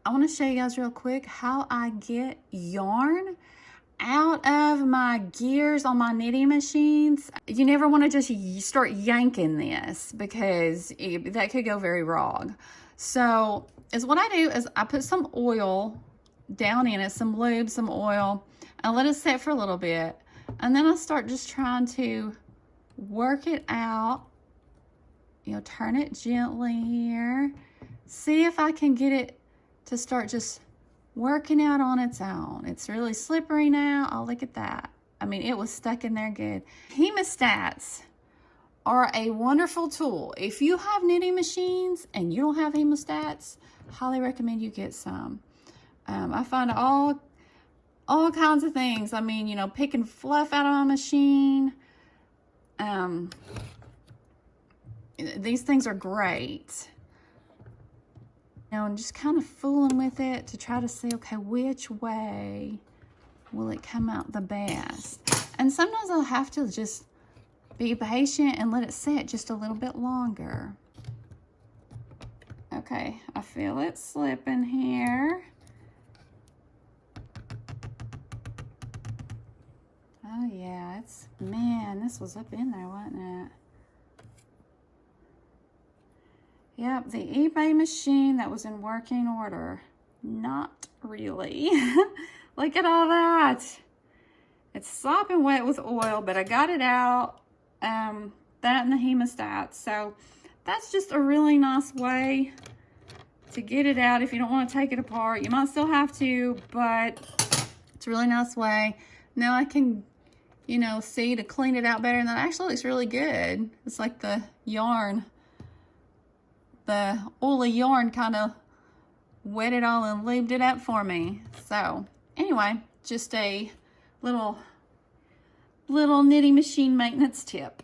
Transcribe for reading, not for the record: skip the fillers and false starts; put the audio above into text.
I want to show you guys real quick how I get yarn out of my gears on my knitting machines. You never want to just start yanking this because that could go very wrong. So what I do is I put some oil down in it, some lube, some oil, and let it set for a little bit. And then I start just trying to work it out. You know, turn it gently here. See if I can get it to start just working out on its own. It's really slippery now. Oh, look at that. I mean, it was stuck in there good. Hemostats are a wonderful tool. If you have knitting machines and you don't have hemostats, highly recommend you get some. I find all kinds of things. I mean, you know, picking fluff out of my machine. These things are great. You know, and just kind of fooling with it to try to see, okay, which way will it come out the best? And sometimes I'll have to just be patient and let it sit just a little bit longer. Okay, I feel it slipping here. Oh yeah, man, this was up in there, wasn't it? Yep, the eBay machine that was in working order. Not really. Look at all that. It's sopping wet with oil, but I got it out. That and the hemostat. So that's just a really nice way to get it out if you don't want to take it apart. You might still have to, but it's a really nice way. Now I can, you know, see to clean it out better, and that actually looks really good. It's like the yarn. The oily yarn kind of wet it all and lubed it up for me. So anyway, just a little knitting machine maintenance tip.